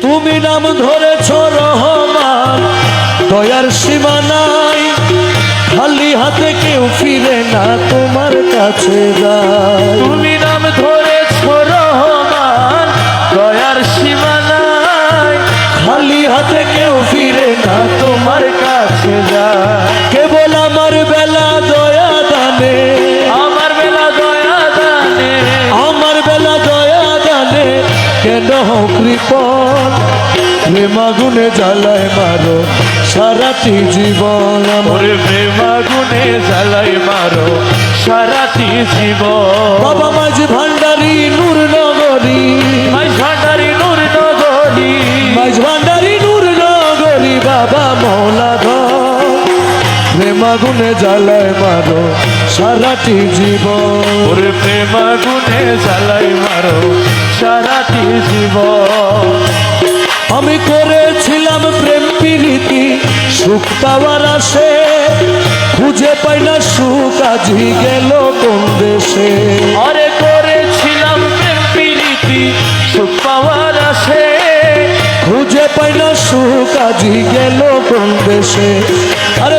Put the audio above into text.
তুমি নাম ধরেছ রহমান, দয়ার সীমা নাই, খালি হাতে কেউ ফিরে না তোমার কাছে যায়। তুমি নাম ধরেছ রহমান, দয়ার সীমা নাই, খালি হাতে কেউ ফিরে না তোমার কাছে যায়। কেবল আমার বেলা দয়া দানে, আমার বেলা দয়া দানে, আমার বেলা দয়া দানে, কেন কৃপণ প্রেম আগুনে জ্বালায় মারো সারাটি জীবন আমার। ওরে প্রেম আগুনে জ্বালাই মারো সারাটি জীবন। বাবা মাঝি ভান্ডারি নূর নগরী, মাঝ ভান্ডারি নূর নগরী, মাঝ ভান্ডারি নূর নগরী, বাবা মৌলাধর প্রেম আগুনে জ্বালায় মারো সারাটি জীবন। ওরে প্রেম আগুনে জ্বালাই মারো সারাটি জীবন। আমি করেছিলাম প্রেম প্রীতি সুখ পাওয়ার আসে, খুঁজে পাই না সুখ আজি গেল কোন দেশে। আরে করেছিলাম প্রেম প্রীতি সুখ পাওয়ার আসে, খুঁজে পাই না সুখ আজি গেল কোন দেশে। আরে